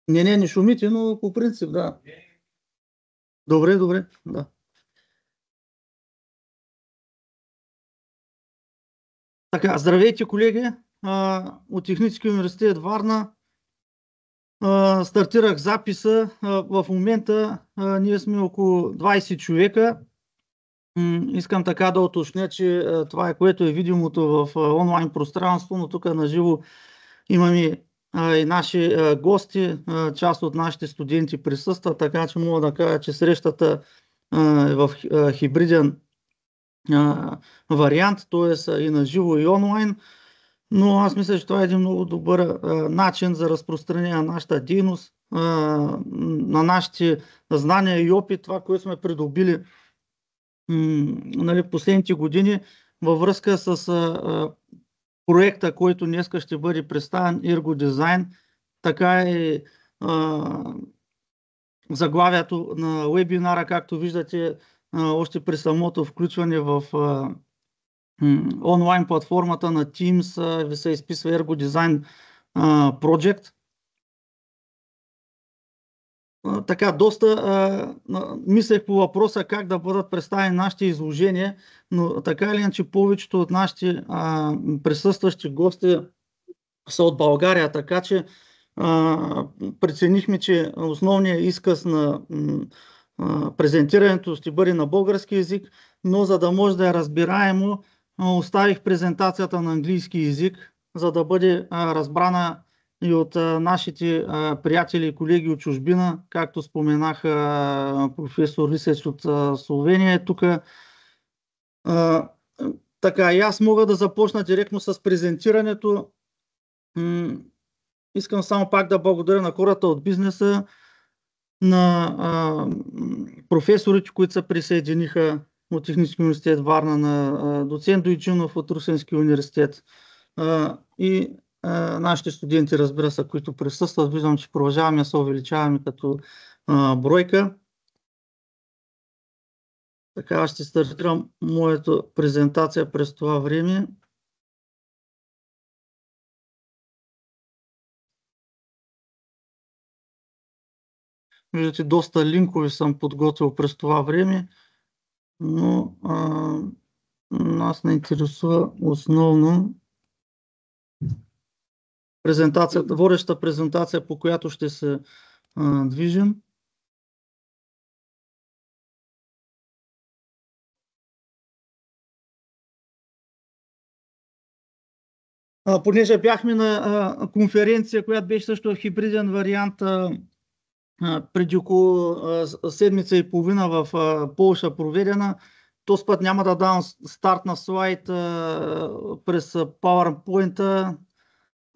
Не шумите, но по принцип, да. Добре, да. Така, здравейте, колеги, от Технически университет Варна. Стартирах записа. В момента ние сме около 20 човека. Искам така да уточня, че това е, което е видимото в онлайн пространство, но тук на живо имаме и наши гости. Част от нашите студенти присъстват, така че мога да кажа, че срещата е в хибриден вариант, т.е. и на живо, и онлайн. Но аз мисля, че това е един много добър начин за разпространение на нашата дейност, на нашите знания и опит, това, което сме придобили в последните години във връзка с проекта, който днес ще бъде представен, Ergodizайн. Така е заглавието на вебинара, както виждате още при самото включване в онлайн платформата на Teams ви се изписва Ergodizайн Project. Така, доста мислех по въпроса как да бъдат представени нашите изложения, но така или иначе повечето от нашите присъстващи гости са от България, така че преценихме, че основният изказ на презентирането ще бъде на български език, но за да може да е разбираемо, оставих презентацията на английски език, за да бъде разбрана и от нашите приятели и колеги от чужбина, както споменах, професор Лисеч от Словения е тук. Така, и аз мога да започна директно с презентирането. Искам само пак да благодаря на хората от бизнеса, на професорите, които се присъединиха от Технически университет Варна, на доцент Дойчинов от Русенски университет и нашите студенти, разбира се, които присъстват. Виждам, че продължаваме да се увеличаваме като бройка. Така, ще стартирам моята презентация през това време. Виждате, доста линкове съм подготвил през това време, но нас не интересува основно презентацията, водеща презентация, по която ще се движим. Понеже бяхме на конференция, която беше също в хибриден вариант преди около седмица и половина в Полша проведена. Този път няма да давам старт на слайд през PowerPoint,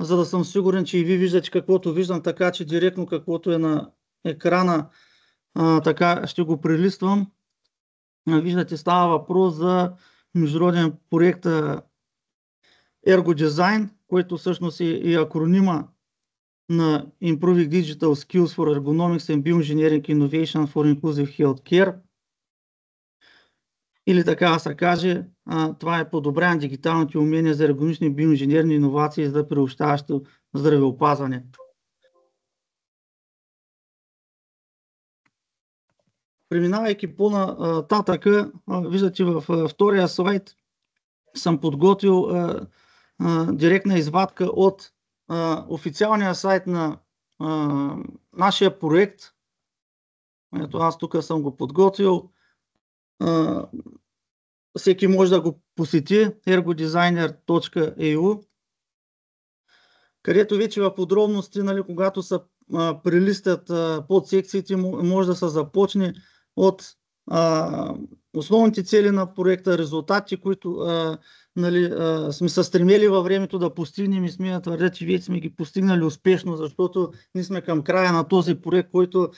за да съм сигурен, че и ви виждате каквото виждам, така че директно каквото е на екрана, така ще го прелиствам. Виждате, става въпрос за международен проект Ergodizайн, който всъщност е и акронима на Improving Digital Skills for Ergonomics and Bioengineering Innovation for Inclusive Healthcare. Или така да се каже, това е подобряване на дигиталните умения за ергономични биоинженерни иновации за приобщаващо здравеопазване. Преминавайки по-нататък, виждате във втория слайд съм подготвил директна извадка от официалния сайт на нашия проект. Ето, аз тук съм го подготвил. Всеки може да го посети ergodesigner.eu, където вече в подробности, когато се прилистят подсекциите, може да се започне от основните цели на проекта, резултати, които сме се стремели във времето да постигнем и сме да твърдя, че вече сме ги постигнали успешно, защото ние сме към края на този проект, който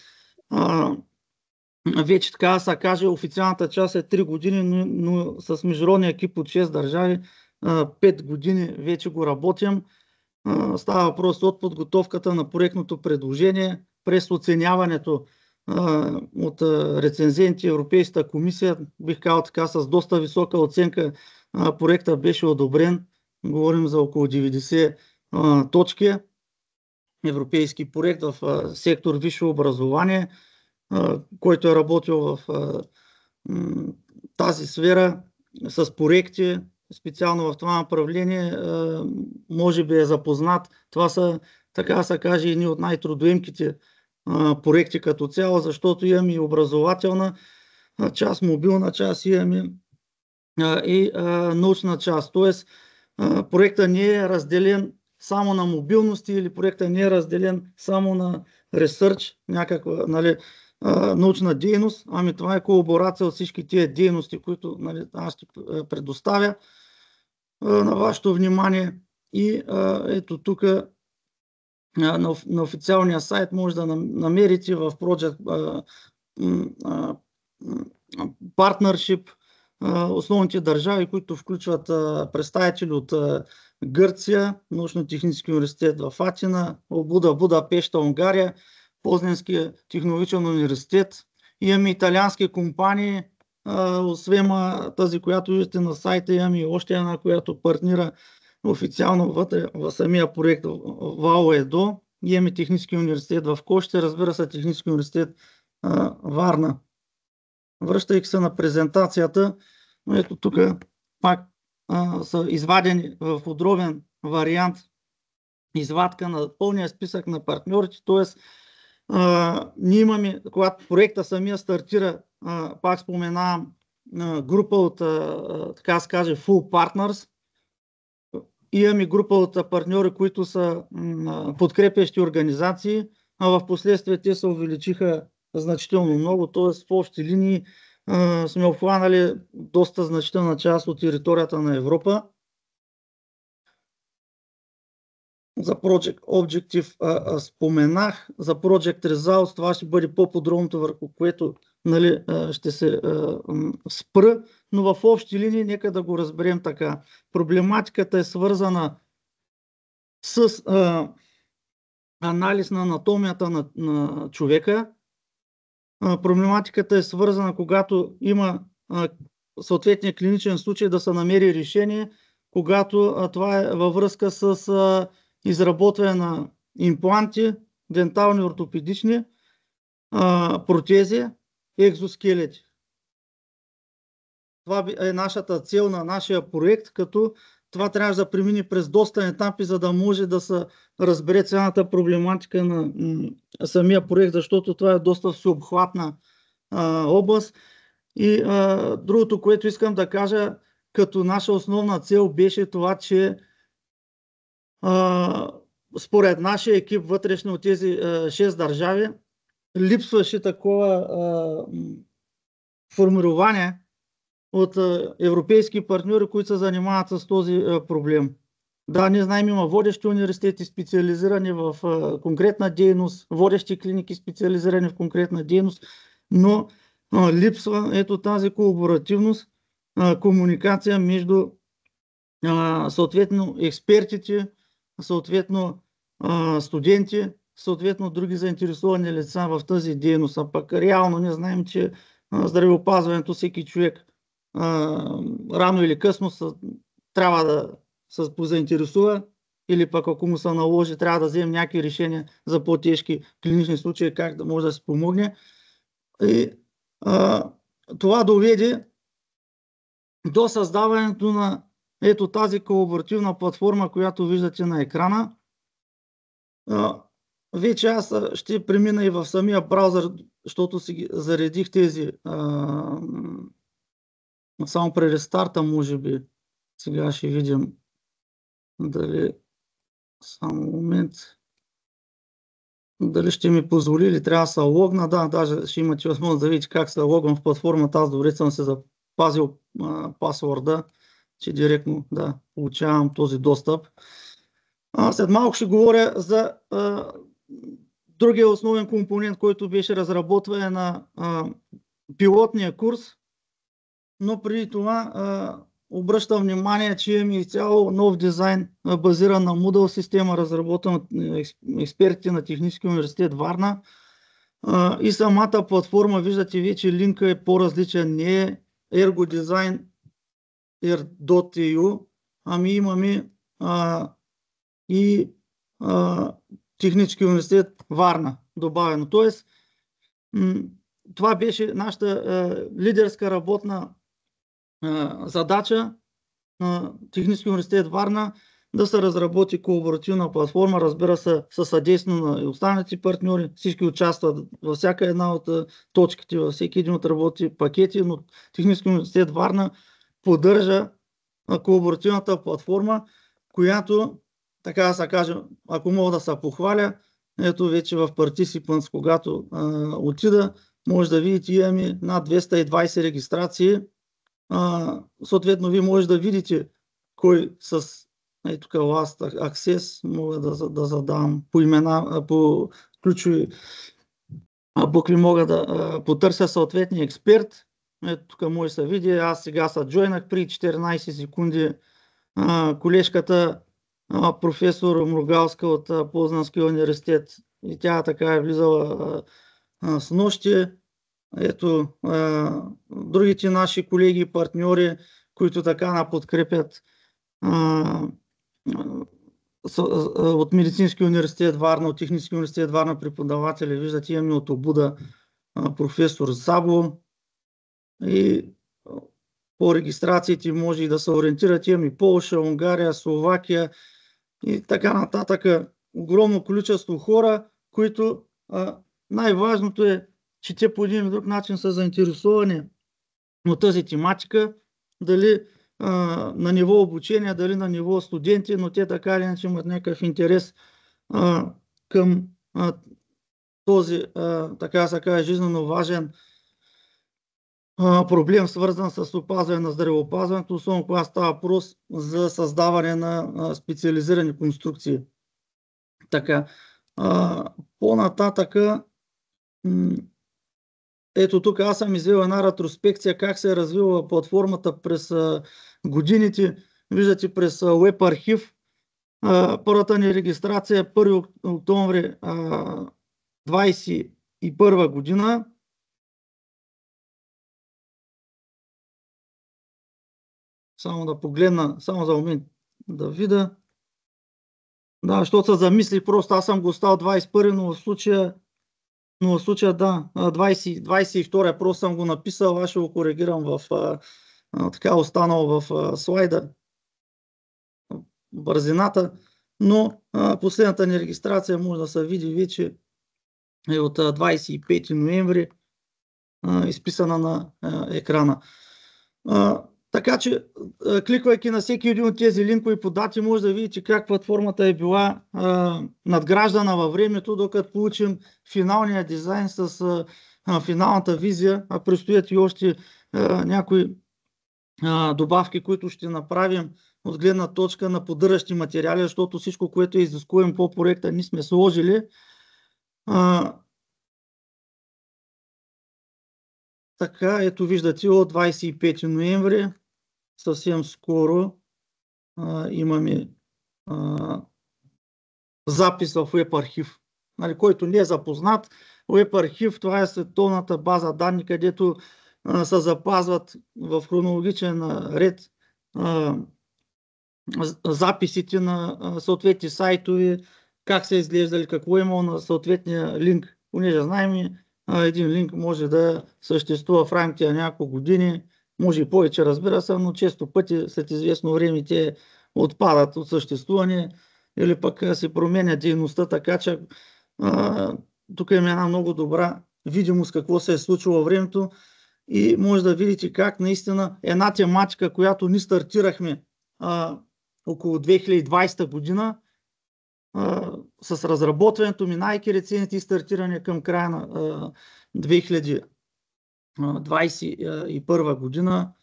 вече така да се каже, официалната част е 3 години, но с международния екип от 6 държави 5 години вече го работим. Става въпрос от подготовката на проектното предложение, през оценяването от рецензенти, Европейската комисия, бих казал така, с доста висока оценка проектът беше одобрен. Говорим за около 90 точки. европейски проект в сектор висше образование, който е работил в тази сфера с проекти, специално в това направление, може би е запознат. Това са, така да се каже, едни от най-трудоемките проекти като цяло, защото имаме и образователна част, мобилна част, имаме и научна част. Тоест, проектът не е разделен само на мобилности или проектът не е разделен само на ресърч, някаква научна дейност, ами това е колаборация от всички тия дейности, които аз ще предоставя на вашето внимание. И ето тук на официалния сайт може да намерите в Project Partnership основните държави, които включват представители от Гърция, Научно-технически университет в Атина, Будапеща, Унгария, Познанския технологичен университет. Имаме италиански компании, освен тази, която виждате на сайта, имаме и още една, която партнира официално вътре в самия проект ВАО ЕДО. Имаме Технически университет в Кошите, разбира се, Технически университет Варна. Връщайки се на презентацията, ето тук пак са извадени в подробен вариант извадка на пълния списък на партньорите, т.е. ние имаме, когато проекта самия стартира, пак споменавам, група от, така се каже, full partners. Имаме група от партньори, които са подкрепящи организации, а в последствие те се увеличиха значително много, т.е. в общи линии сме обхванали доста значителна част от територията на Европа. За Project Objective споменах, за Project Results това ще бъде по-подробното, върху което ще се спра, но в общи линии нека да го разберем така. Проблематиката е свързана с анализ на анатомията на човека. Проблематиката е свързана, когато има съответния клиничен случай, да се намери решение, когато това е във връзка с изработване на импланти, дентални, ортопедични, протези, екзоскелети. Това е нашата цел на нашия проект, като това трябва да премине през доста етапи, за да може да се разбере цялата проблематика на самия проект, защото това е доста всеобхватна област. И другото, което искам да кажа, като наша основна цел беше това, че според нашия екип вътрешно от тези 6 държави липсваше такова формирование от европейски партньори, които се занимават с този проблем. Да, ние знаем, има водещи университети специализирани в конкретна дейност, водещи клиники специализирани в конкретна дейност, но липсва ето тази колаборативност, комуникация между съответно експертите, съответно студенти, съответно други заинтересовани лица в тази дейност. А пък реално не знаем, че здравеопазването всеки човек рано или късно трябва да се позаинтересува или пък ако му се наложи, трябва да вземе някакви решения за по-тежки клинични случаи, как да може да се помогне. И това доведе до създаването на ето тази колаборативна платформа, която виждате на екрана. Вече аз ще премина и в самия браузър, защото си заредих тези само при рестарта, може би. Сега ще видим дали само момент. Дали ще ми позволи или трябва да се логна. Да, даже ще имате възможност да видите как се логвам в платформата. Аз добре съм се запазил пасворда, че директно да получавам този достъп. След малко ще говоря за другия основен компонент, който беше разработване на пилотния курс, но преди това обръщам внимание, че имаме и цяло нов дизайн, базиран на Moodle система, разработен от експертите на Технически университет Варна. И самата платформа, виждате вече линка е по-различен, не е ergodesign.eu, ами имаме и Технически университет Варна добавено. Тоест, това беше нашата лидерска работна задача на Технически университет Варна, да се разработи колаборативна платформа, разбира се, със съдействие на останалите партньори. Всички участват във всяка една от точките, във всеки един от работи пакети, но Технически университет Варна поддържа колаборативната платформа, която, така да се каже, ако мога да се похваля, ето вече в Participants, когато отида, може да видите, имаме над 220 регистрации. Съответно, вие може да видите кой с тук Last Access мога да задам по имена, по ключови букви мога да потърся съответния експерт. Ето тук може да се види, аз сега се джойнах при 14 секунди. Колежката професор Мругалска от Познанския университет, и тя така е влизала с нощи. Ето другите наши колеги и партньори, които така наподкрепят от Медицинския университет Варна, от Техническия университет Варна преподаватели. Виждате, имаме от Обуда професор Сабо, и по регистрациите може и да се ориентирате. Имаме Полша, Унгария, Словакия и така нататък. Огромно количество хора, които най-важното е, че те по един или друг начин са заинтересовани от тази тематика, дали на ниво обучение, дали на ниво студенти, но те така или иначе имат някакъв интерес към този, така се каже, жизненно важен проблем, свързан с опазване на здравеопазването, особено когато става въпрос за създаване на специализирани конструкции. Така, по-нататъка, ето тук аз съм извел една ретроспекция как се е развила платформата през годините. Виждате през WebArchive. Първата ни регистрация е 1 октомври 2021 година. Само да погледна, само за момент да видя. Да, защото се замислих, просто аз съм го стал 21, но в случая да, 22 просто съм го написал, аз ще го коригирам в така останал в слайда бързината, но последната ни регистрация може да се види вече е от 25 ноември, изписана на екрана. Така че, кликвайки на всеки един от тези линкови по дати, може да видите как платформата е била надграждана във времето, докато получим финалния дизайн с финалната визия. Предстоят и още някои добавки, които ще направим от гледна точка на поддържащи материали, защото всичко, което е изискуемо по проекта, ние сме сложили. Така, ето виждате от 25 ноември, съвсем скоро имаме запис в WebArchive. Нали, който не е запознат, WebArchive, това е световната база данни, където се запазват в хронологичен ред записите на съответни сайтове, как са изглеждали, какво е имало на съответния линк. Понеже знаем, един линк може да съществува в рамките на няколко години, може и повече, разбира се, но често пъти след известно време те отпадат от съществуване или пък се променя дейността, така че тук има една много добра видимост какво се е случило във времето и може да видите как наистина една тематика, която ни стартирахме около 2020 година, с разработването, минайки рецените и стартиране към края на 2021 година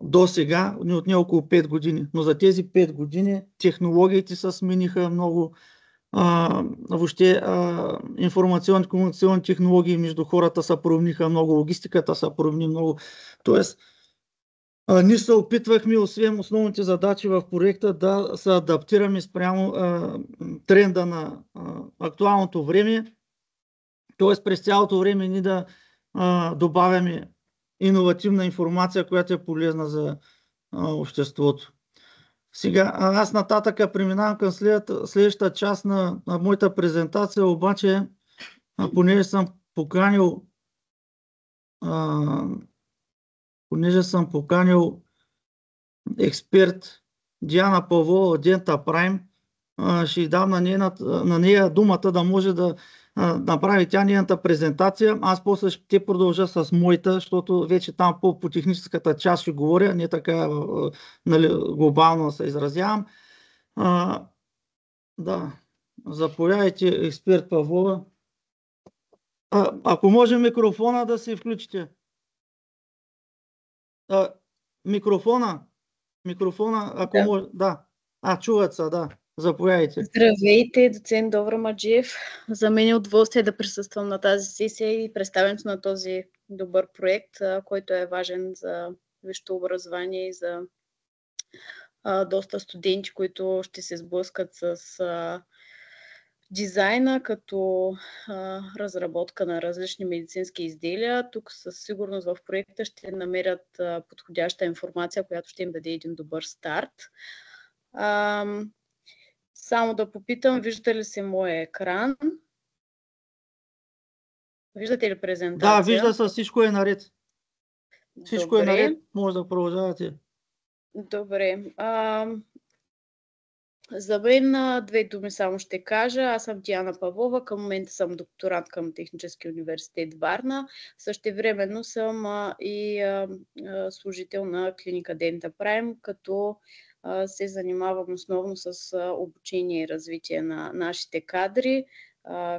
до сега, ни отне около 5 години. Но за тези 5 години технологиите се смениха много, въобще информационни комуникационни технологии между хората се промениха много, логистиката се промени много. Тоест, ние се опитвахме, освен основните задачи в проекта, да се адаптираме спрямо тренда на актуалното време, т.е. през цялото време ние да добавяме иновативна информация, която е полезна за обществото. Сега, аз нататък преминавам към следващата част на моята презентация, обаче, понеже съм поканил експерт Диана Павлова от Denta Prime, ще й дам на нея думата да може да направи тя нейната презентация. Аз после ще продължа с моята, защото вече там по техническата част ще говоря, не така нали, глобално се изразявам. Да, заповядайте, експерт Павлова. Ако може микрофона да се включите. Микрофона, ако може. Да. Чуват се, да. Заповядайте. Здравейте, доцент Добро Маджиев. За мен е удоволствие да присъствам на тази сесия и представянето на този добър проект, който е важен за висшето образование и за доста студенти, които ще се сблъскат с дизайна като разработка на различни медицински изделия. Тук със сигурност в проекта ще намерят подходяща информация, която ще им даде един добър старт. Само да попитам, вижда ли се моя екран? Виждате ли презентация? Да, вижда се, всичко е наред. Всичко Добре. е наред, може да продължавате. Добре. За мен две думи само ще кажа. Аз съм Диана Павлова, към момента съм докторант към Технически университет Варна. Същевременно съм и служител на клиника Denta Prime, като се занимавам основно с обучение и развитие на нашите кадри,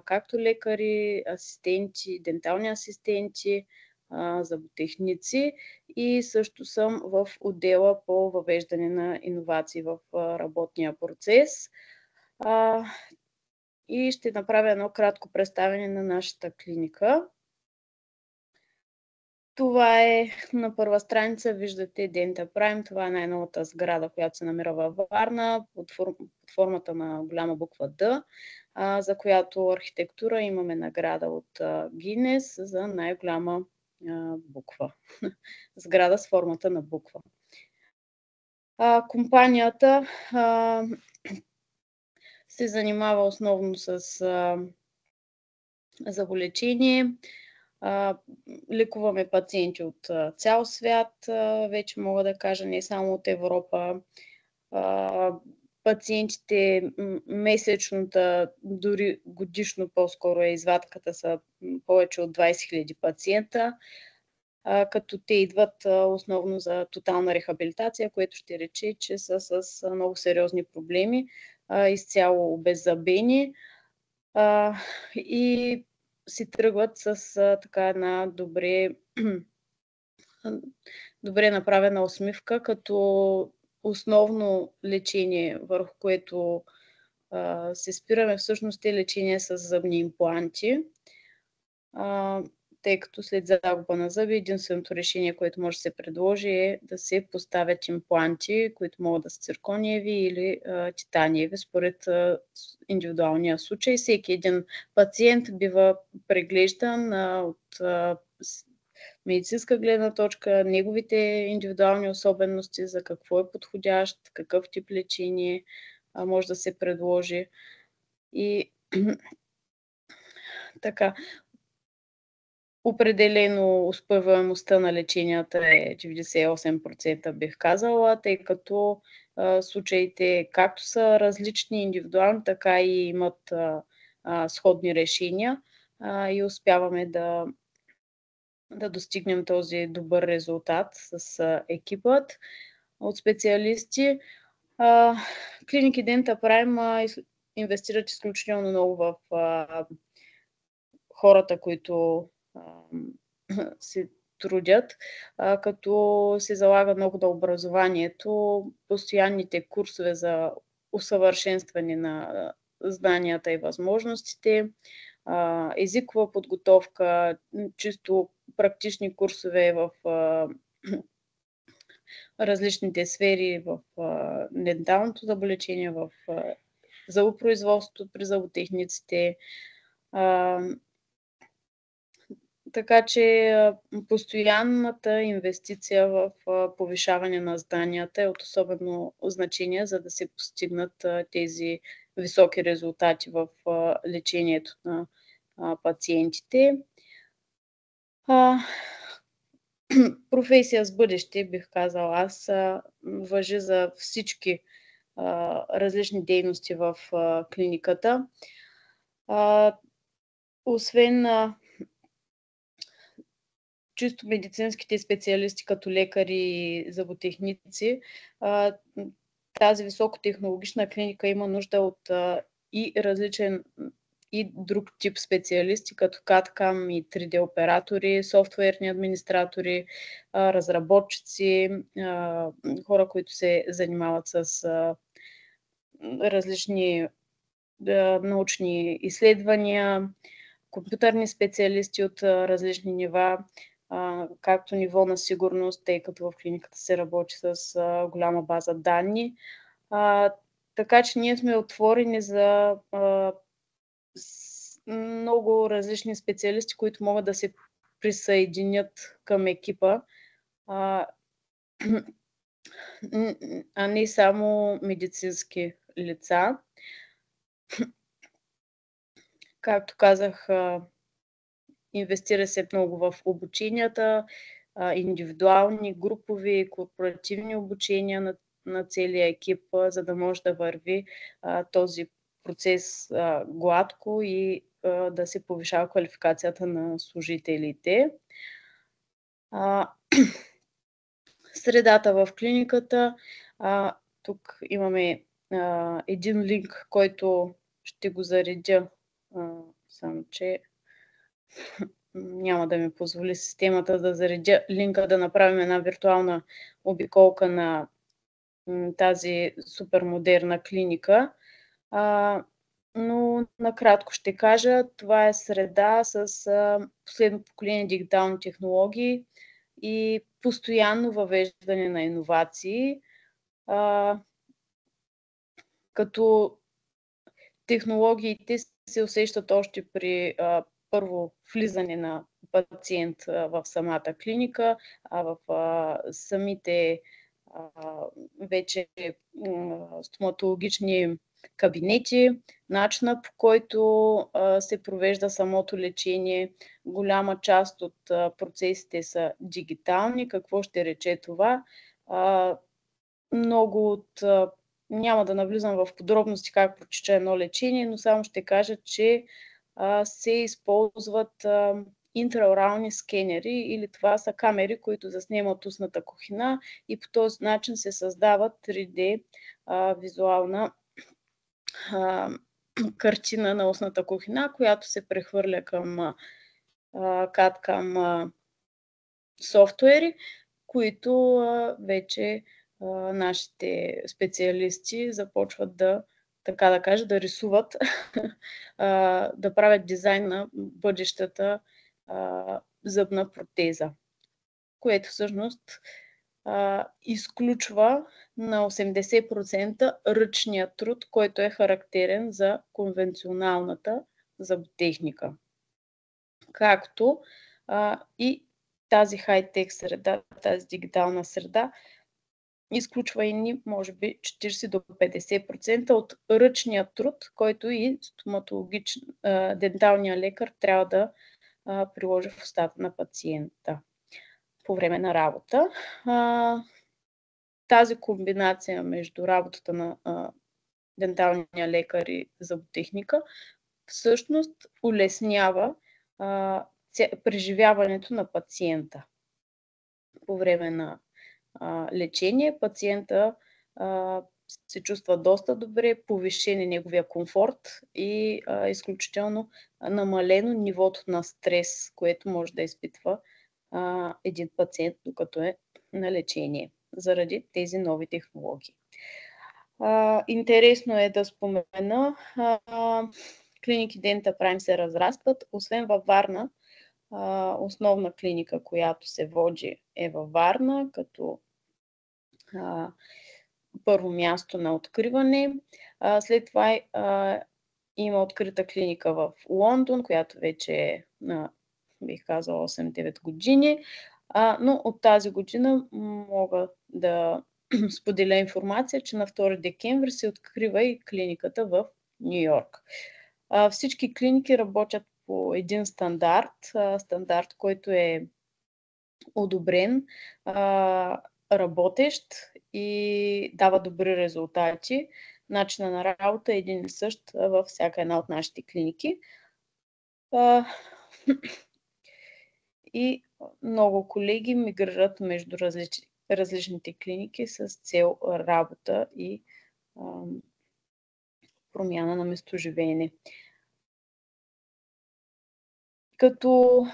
както лекари, асистенти, дентални асистенти, зъботехници, и също съм в отдела по въвеждане на иновации в работния процес. И ще направя едно кратко представяне на нашата клиника. Това е на първа страница, виждате Denta Prime, това е най-новата сграда, която се намира във Варна, под формата на голяма буква Д, за която архитектура имаме награда от Гинес за най-голяма буква. Сграда с формата на буква. Компанията се занимава основно с зъболечение. Лекуваме пациенти от цял свят, вече мога да кажа, не само от Европа. Пациентите месечната, дори годишно по-скоро извадката са повече от 20 000 пациента, като те идват основно за тотална рехабилитация, което ще рече, че са с много сериозни проблеми, изцяло обеззъбени и си тръгват с така една добре направена усмивка, като основно лечение, върху което се спираме, всъщност е лечение с зъбни импланти, тъй като след загуба на зъби единственото решение, което може да се предложи, е да се поставят импланти, които могат да са циркониеви или титаниеви, според индивидуалния случай. Всеки един пациент бива преглеждан от медицинска гледна точка, неговите индивидуални особености, за какво е подходящ, какъв тип лечение може да се предложи. И така, определено успеваемостта на леченията е 98%, бих казала, тъй като случаите както са различни, индивидуални, така и имат сходни решения и успяваме да достигнем този добър резултат с екипът от специалисти. Клиники Denta Prime инвестират изключително много в хората, които се трудят, като се залага много на образованието, постоянните курсове за усъвършенстване на знанията и възможностите, езикова подготовка, чисто практични курсове в различните сфери, в денталното зъболечение, в зъбопроизводството при зъботехниците. Така че постоянната инвестиция в повишаване на знанията е от особено значение, за да се постигнат тези високи резултати в лечението на пациентите. Професия с бъдеще, бих казала аз, важи за всички различни дейности в клиниката. Освен чисто медицинските специалисти, като лекари и зъботехници, тази високотехнологична клиника има нужда от и различен и друг тип специалисти, като CAD/CAM и 3D оператори, софтуерни администратори, разработчици, хора, които се занимават с различни научни изследвания, компютърни специалисти от различни нива, както ниво на сигурност, тъй като в клиниката се работи с голяма база данни. Така че ние сме отворени за много различни специалисти, които могат да се присъединят към екипа, а не само медицински лица. Както казах, инвестира се много в обученията, индивидуални, групови, корпоративни обучения на целия екип, за да може да върви този процес гладко и да се повишава квалификацията на служителите. Средата в клиниката. Тук имаме един линк, който ще го заредя, само че няма да ми позволи системата да заредя линка, да направим една виртуална обиколка на тази супермодерна клиника. Но накратко ще кажа, това е среда с последно поколение дигитални технологии и постоянно въвеждане на иновации, като технологиите се усещат още при първо влизане на пациент в самата клиника, в самите вече стоматологични кабинети, начина по който се провежда самото лечение. Голяма част от процесите са дигитални. Какво ще рече това? Много от... Няма да навлизам в подробности как протича едно лечение, но само ще кажа, че се използват интраорални скенери, или това са камери, които заснемат устната кухина и по този начин се създава 3D визуална картина на устната кухина, която се прехвърля към CAD/CAM софтуери, които вече нашите специалисти започват да рисуват, да правят дизайн на бъдещата зъбна протеза, което всъщност изключва на 80% ръчния труд, който е характерен за конвенционалната зъботехника. Както и тази хай-тек среда, тази дигитална среда, изключва и може би 40 до 50% от ръчния труд, който и денталния лекар трябва да приложи в устата на пациента по време на работа. Тази комбинация между работата на денталния лекар и зъботехника всъщност улеснява преживяването на пациента. По време на лечение пациента се чувства доста добре, повишен е неговия комфорт и изключително намалено нивото на стрес, което може да изпитва един пациент, докато е на лечение, заради тези нови технологии. Интересно е да спомена, клиники Denta Prime се разрастват, освен във Варна. Основна клиника, която се води, е във Варна, като първо място на откриване. След това има открита клиника в Лондон, която вече е на бих казала 8-9 години. Но от тази година мога да споделя информация, че на 2 декември се открива и клиниката в Ню Йорк. Всички клиники работят по един стандарт, който е одобрен, работещ и дава добри резултати. Начинът на работа е един и същ във всяка една от нашите клиники. И много колеги мигрират между различните клиники с цел работа и промяна на местоживеене. Като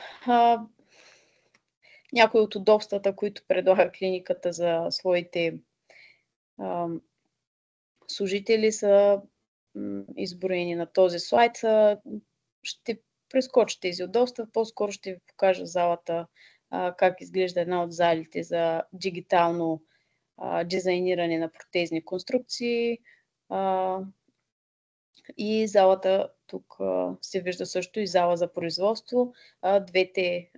някои от удобствата, които предлага клиниката за своите служители, са изброени на този слайд. Ще прескоча тези удобства. По-скоро ще ви покажа залата, как изглежда една от залите за дигитално дизайниране на протезни конструкции. И залата, тук се вижда също и зала за производство. Двете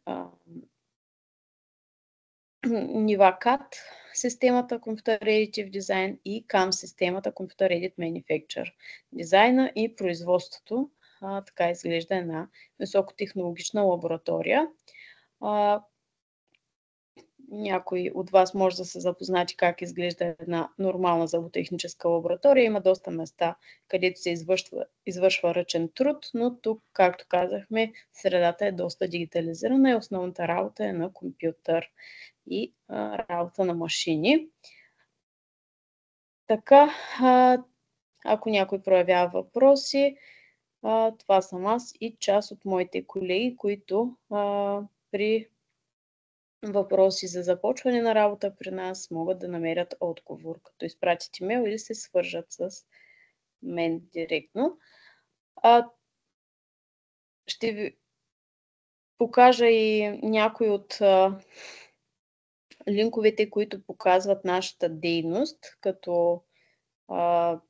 нива CAD системата Computer Additive Design и CAM системата Computer Aided Manufacture. Дизайна и производството. Така изглежда една високотехнологична лаборатория. Някой от вас може да се запознати как изглежда една нормална зъботехническа лаборатория. Има доста места, където се извършва ръчен труд, но тук, както казахме, средата е доста дигитализирана и основната работа е на компютър и работа на машини. Така, ако някой проявява въпроси, това съм аз и част от моите колеги, които при въпроси за започване на работа при нас могат да намерят отговор, като изпратят имейл или се свържат с мен директно. Ще ви покажа и някои от линковете, които показват нашата дейност, като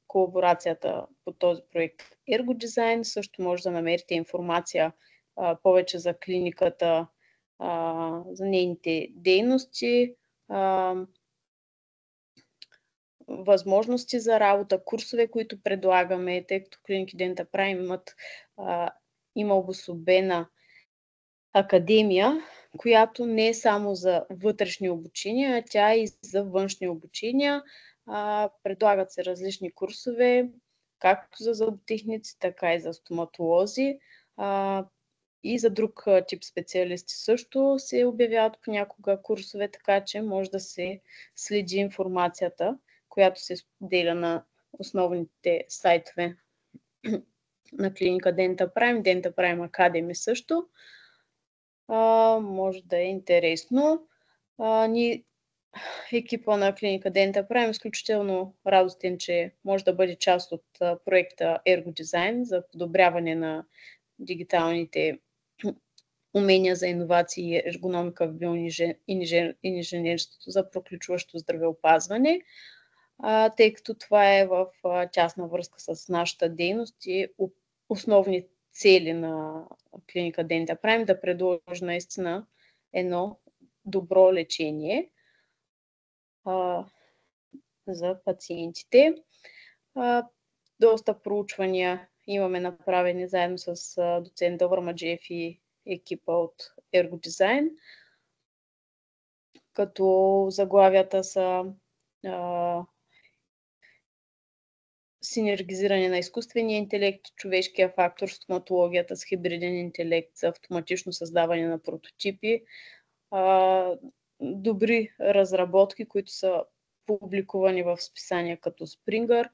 колаборацията по този проект ErgoDesign. Също може да намерите информация повече за клиниката, за нейните дейности, възможности за работа, курсове, които предлагаме, тъй като клиники Denta Prime има обособена академия, която не е само за вътрешни обучения, а тя е и за външни обучения. Предлагат се различни курсове, както за зъботехници, така и за стоматолози. И за друг тип специалисти също се обявяват понякога курсове, така че може да се следи информацията, която се споделя на основните сайтове на клиника Denta Prime, Denta Prime Academy също. Може да е интересно. Екипа на клиника Denta Prime е изключително радостен, че може да бъде част от проекта ErgoDesign за подобряване на дигиталните умения за иновации и ергономика в биоинженерството за проключващо здравеопазване, тъй като това е в тясна връзка с нашата дейност и основни цели на клиника Denta Prime да предложи наистина едно добро лечение за пациентите. Доста проучвания имаме направени заедно с доцент Добър Маджиев и екипа от ErgoDesign, като заглавията са синергизиране на изкуствения интелект, човешкия фактор, стоматологията с хибриден интелект за автоматично създаване на прототипи, добри разработки, които са публикувани в списания като Springer,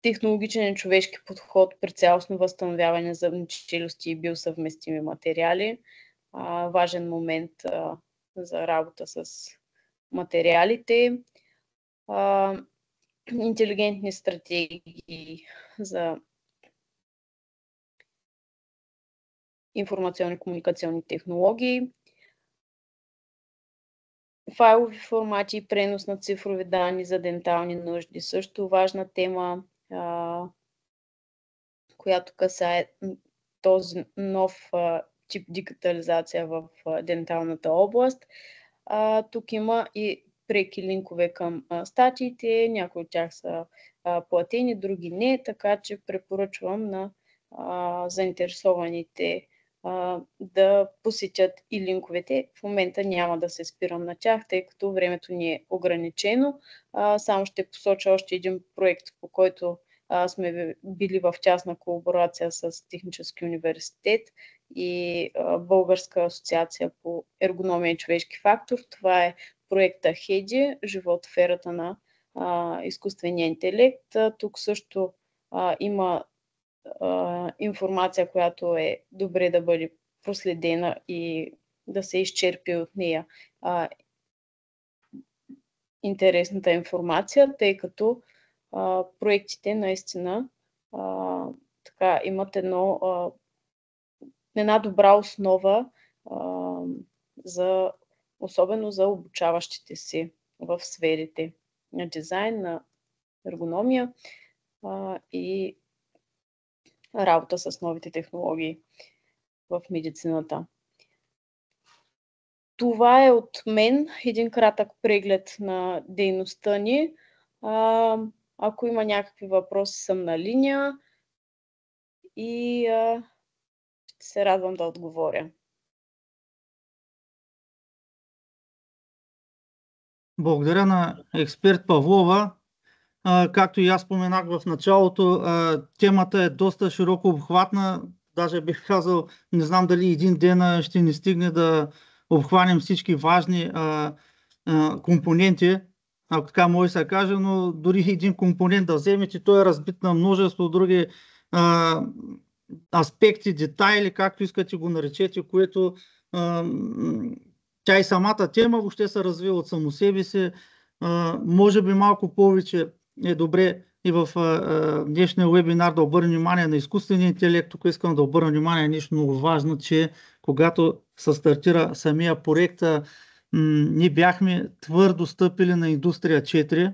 технологичен човешки подход при цялостно възстановяване на зъбни челюсти и биосъвместими материали. Важен момент за работа с материалите. Интелигентни стратегии за информационни и комуникационни технологии. Файлови формати и пренос на цифрови данни за дентални нужди. Също важна тема, която касае този нов тип дигитализация в денталната област. Тук има и преки линкове към статиите, някои от тях са платени, други не, така че препоръчвам на заинтересованите да посетят и линковете. В момента няма да се спирам на тях, тъй като времето ни е ограничено. Само ще посоча още един проект, по който сме били в тясна колаборация с Технически университет и Българска асоциация по ергономия и човешки фактор. Това е проекта HEDI, живот в ерата на изкуствения интелект. Тук също има информация, която е добре да бъде проследена и да се изчерпи от нея интересната информация, тъй като проектите наистина така имат една добра основа особено за обучаващите се в сферите на дизайн, на ергономия и работа с новите технологии в медицината. Това е от мен един кратък преглед на дейността ни. Ако има някакви въпроси, съм на линия и ще се радвам да отговоря. Благодаря на експерт Павлова. Както и аз споменах в началото, темата е доста широко обхватна. Даже бих казал, не знам дали един ден ще ни стигне да обхванем всички важни компоненти, ако така може да се каже, но дори един компонент да вземете, той е разбит на множество други аспекти, детайли, както искате го наречете, което тя и самата тема въобще се развива от само себе си. Може би малко повече е добре и в днешния вебинар да обърнем внимание на изкуствения интелект. Тук искам да обърна внимание на нещо много важно, че когато се стартира самия проект, ние бяхме твърдо стъпили на индустрия 4.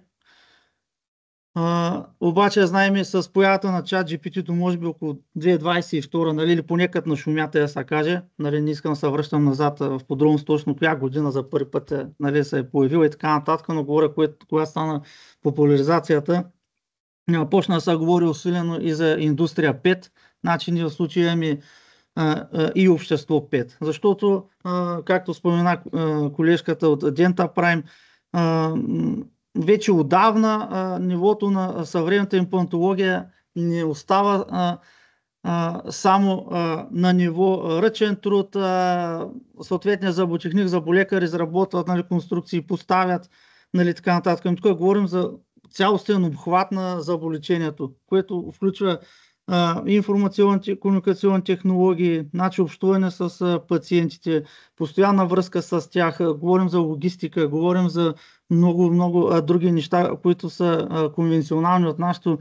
Обаче знаем с появата на ChatGPT-то може би около 2022, нали, или поне като на шумята да се каже, нали, не искам да се връщам назад в подробност точно коя година за първи път нали, се е появила и така нататък, но говоря кога стана популяризацията. Почна да се говори усилено и за индустрия 5, значи ние в случая имаме и общество 5. Защото, както спомена колежката от Denta Prime, вече отдавна нивото на съвременната имплантология не остава само на ниво ръчен труд, съответния зъботехник, зъболекар изработват, нали, конструкции, поставят, нали, така нататък. Тук говорим за цялостен обхват на зъболечението, което включва информационните, комуникационни технологии, значи общуване с пациентите, постоянна връзка с тях, говорим за логистика, говорим за много други неща, които са конвенционални от нашето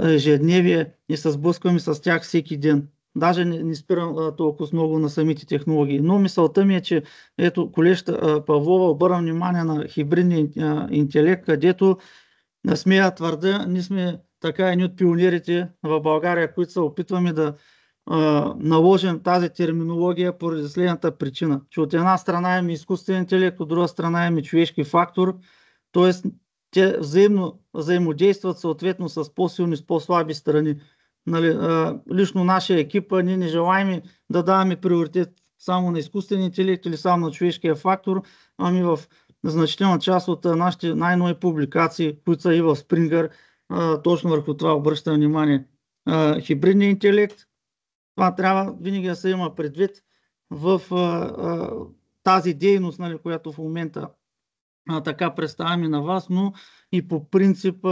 ежедневие и се сблъскваме с тях всеки ден. Даже не спирам толкова много на самите технологии. Но мисълта ми е, че ето колежката Павлова обърна внимание на хибридния интелект, където смея твърда, ние сме така едни от пионерите в България, които се опитваме да наложим тази терминология поради следната причина, че от една страна имаме изкуствен интелект, от друга страна имаме човешки фактор, т.е. те взаимодействат съответно с по-силни, с по-слаби страни. Нали, лично нашия екип, ние не желаем да даваме приоритет само на изкуствен интелект или само на човешкия фактор, ами в значителна част от нашите най-нови публикации, които са и в Springer, точно върху това обръща внимание. Хибридния интелект, това трябва винаги да се има предвид в тази дейност, нали, която в момента така представяме на вас, но и по принцип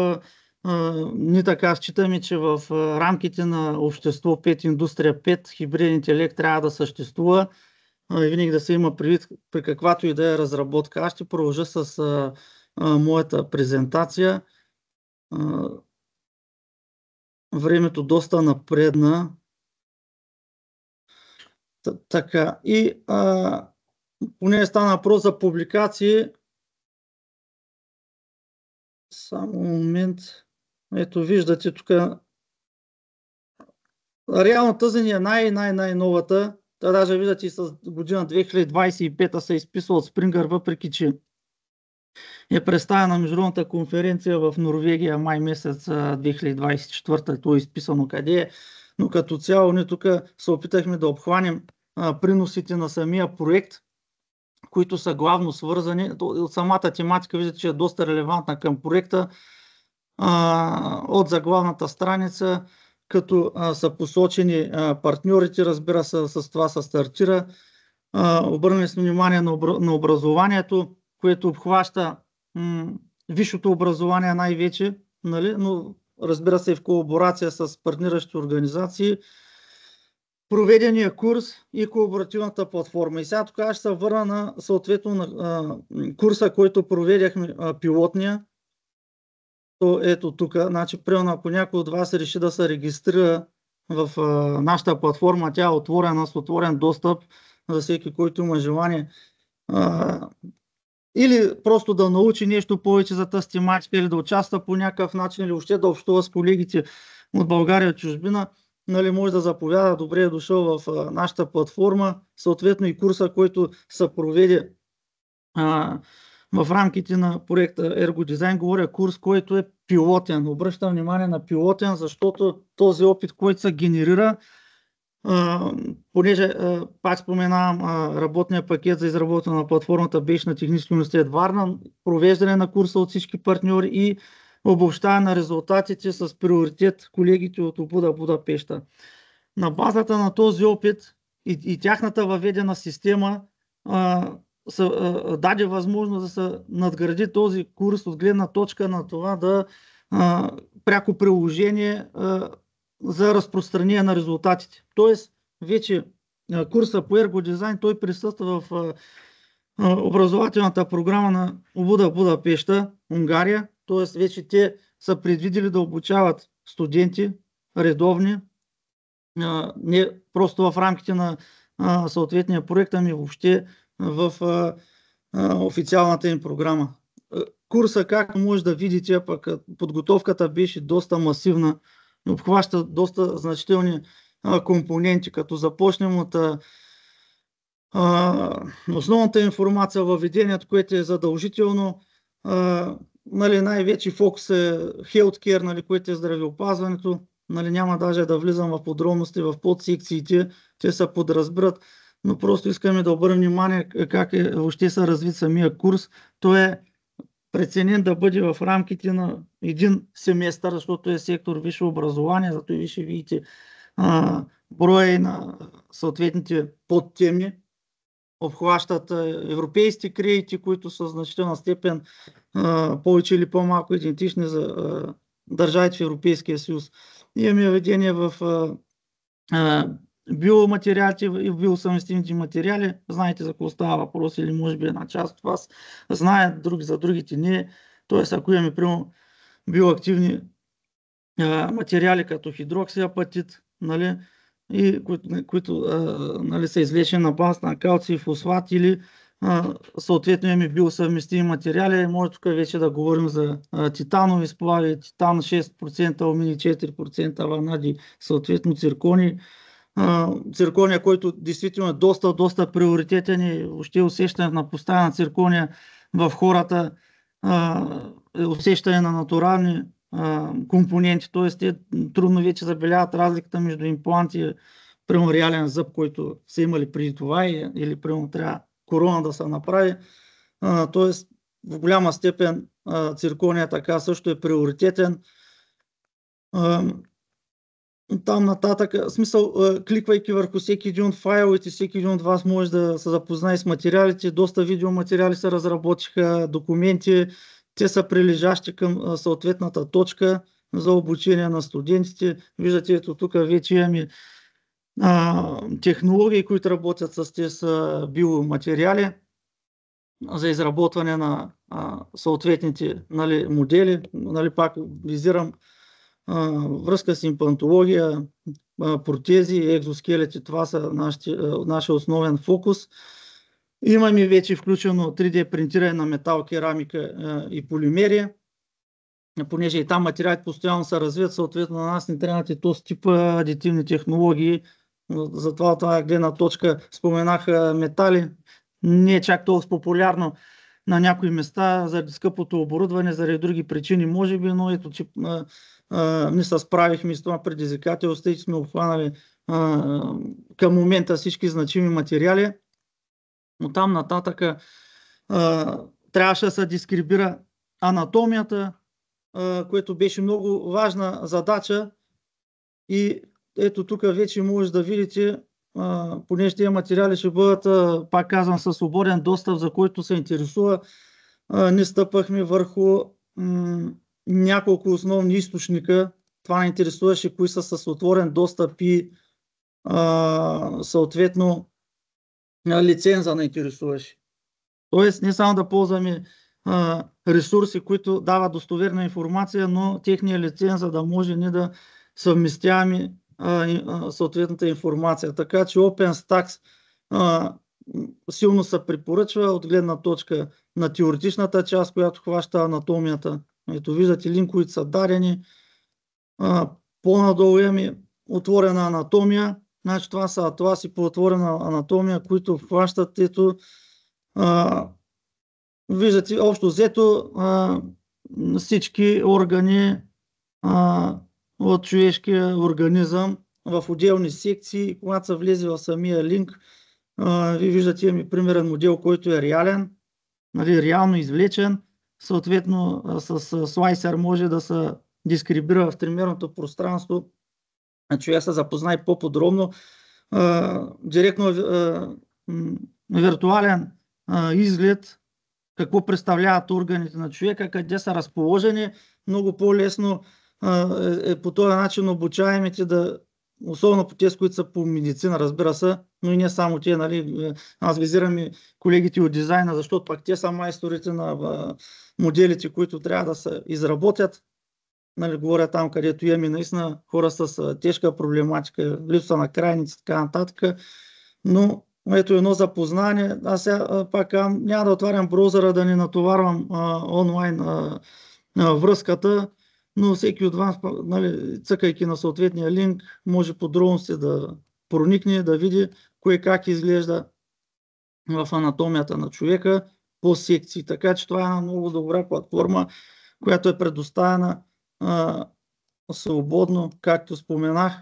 ние така считаме, че в рамките на общество 5, индустрия 5, хибриден интелект трябва да съществува и винаги да се има предвид при каквато и да е разработка. Аз ще продължа с моята презентация. Времето доста напредна. Така, и поне стана въпрос за публикации. Само момент. Ето виждате тук Реално тази ни е най-новата. Та даже виждате и с година 2025 се изписва от Спрингър, въпреки че е представена на международната конференция в Норвегия май месец 2024. То е изписано къде е. Но като цяло ние тук се опитахме да обхванем приносите на самия проект, които са главно свързани. От самата тематика виждате, че е доста релевантна към проекта. От заглавната страница, като са посочени партньорите, разбира се, с това се стартира. Обърнали сме внимание на образованието, което обхваща висшето образование най-вече, нали? Но разбира се и в колаборация с партниращи организации, проведения курс и колаборативната платформа. И сега тук ще се върна на съответно на курса, който проведяхме пилотния. То ето тук, значи, примерно ако някой от вас реши да се регистрира в нашата платформа, тя е отворена с отворен достъп за всеки, който има желание. Или просто да научи нещо повече за тази тематика, или да участва по някакъв начин, или въобще да общува с колегите от България и чужбина, нали, може да заповяда, добре е дошъл в нашата платформа. Съответно и курса, който се проведе в рамките на проекта Ergo Design, говоря курс, който е пилотен. Обръщам внимание на пилотен, защото този опит, който се генерира, понеже пак споменавам, работния пакет за изработване на платформата беше на Технически университет Варна, провеждане на курса от всички партньори и обобщаване на резултатите с приоритет колегите от ОБУДа Будапеща. На базата на този опит и тяхната въведена система даде възможност да се надгради този курс от гледна точка на това да пряко приложение за разпространение на резултатите. Тоест, вече курса по Ergo Design, той присъства в образователната програма на ОБУДа Будапеща, Унгария. Тоест, вече те са предвидели да обучават студенти редовни, не просто в рамките на съответния проект, ами въобще в официалната им програма. Курса, както може да видите, пък подготовката беше доста масивна, обхваща доста значителни компоненти, като започнем от основната информация, въведението, което е задължително, нали, най-вече фокус е healthcare, нали, което е здравеопазването. Нали, няма даже да влизам в подробности в подсекциите, те се подразбират, но просто искаме да обърнем внимание как въобще се развит самия курс. Той е преценен да бъде в рамките на един семестър, защото е сектор висше образование, зато и вие видите броя на съответните подтеми. Обхващат европейски кредити, които са в значителна степен повече или по-малко идентични за държавите в Европейския съюз. Имаме ведение в биоматериалите и биосъвместимите материали. Знаете за какво става въпрос или може би една част от вас знаят, други за другите не. Тоест, ако имаме примерно биоактивни материали като хидроксиапатит, нали, и които нали, са извлечени на база на калций и фосфат, или съответно имаме биосъвместими материали. Може тук вече да говорим за титанови сплави, титан 6%, алуминий 4%, ванади, съответно циркони. Циркония, който действително е доста приоритетен и въобще усещането на поставена циркония в хората, усещане на натурални компоненти, т.е. те трудно вече забеляват разликата между имплант и примерно реален зъб, който са имали преди това, или примерно трябва корона да се направи. Т.е. в голяма степен циркония така също е приоритетен. Там нататък, в смисъл, кликвайки върху всеки един от файлите, всеки един от вас може да се запознае с материалите. Доста видеоматериали се разработиха, документи, те са прилежащи към съответната точка за обучение на студентите. Виждате, ето тук вече имаме технологии, които работят с тези биоматериали за изработване на съответните, нали, модели. Нали, пак визирам връзка с имплантология, протези, екзоскелети. Това са нашия основен фокус. Имаме вече включено 3D принтиране на метал, керамика и полимери. понеже и там материалите постоянно се развиват, съответно на нас не трябват и този тип адитивни технологии. Затова от тази гледна точка споменах метали. Не е чак толкова популярно на някои места заради скъпото оборудване, заради други причини, може би, но ето, че ние се справихме с това предизвикателство и сме обхванали към момента всички значими материали. Но там нататък трябваше да се дискрибира анатомията, което беше много важна задача. И ето тук вече може да видите, понеже тези материали ще бъдат, пак казвам, със свободен достъп, за който се интересува. Ние стъпахме върху няколко основни източника. Това не интересуваше кои са с отворен достъп и съответно лиценза не интересуваше. Тоест не само да ползваме ресурси, които дават достоверна информация, но техния лиценз, за да може не да съвместяваме съответната информация. Така че OpenStax силно се препоръчва от гледна точка на теоретичната част, която хваща анатомията. Ето виждате линковете са дадени. По-надолу имаме отворена анатомия. Значи това са атласи по отворена анатомия, които хващат ето виждате общо взето всички органи от човешкия организъм в отделни секции. Когато се влезе в самия линк, ви виждате, имаме примерен модел, който е реален, нали, реално извлечен. Съответно с слайсер може да се дискрибира в тримерното пространство. Човек се запознае по-подробно. Директно виртуален изглед какво представляват органите на човека, къде са разположени. Много по-лесно по този начин обучаемите особено по тези, които са по медицина, разбира се, но и не само те, нали, аз визирам и колегите от дизайна, защото пак те са майсторите на моделите, които трябва да се изработят. Нали, говоря там, където имаме наистина хора с тежка проблематика, липса на крайници, така нататък. Но ето едно запознание. Аз сега пак няма да отварям браузъра, да не натоварвам онлайн връзката, но всеки от вас, нали, цъкайки на съответния линк, може подробности да проникне, да види кое как изглежда в анатомията на човека по секции. Така че това е една много добра платформа, която е предоставена свободно, както споменах,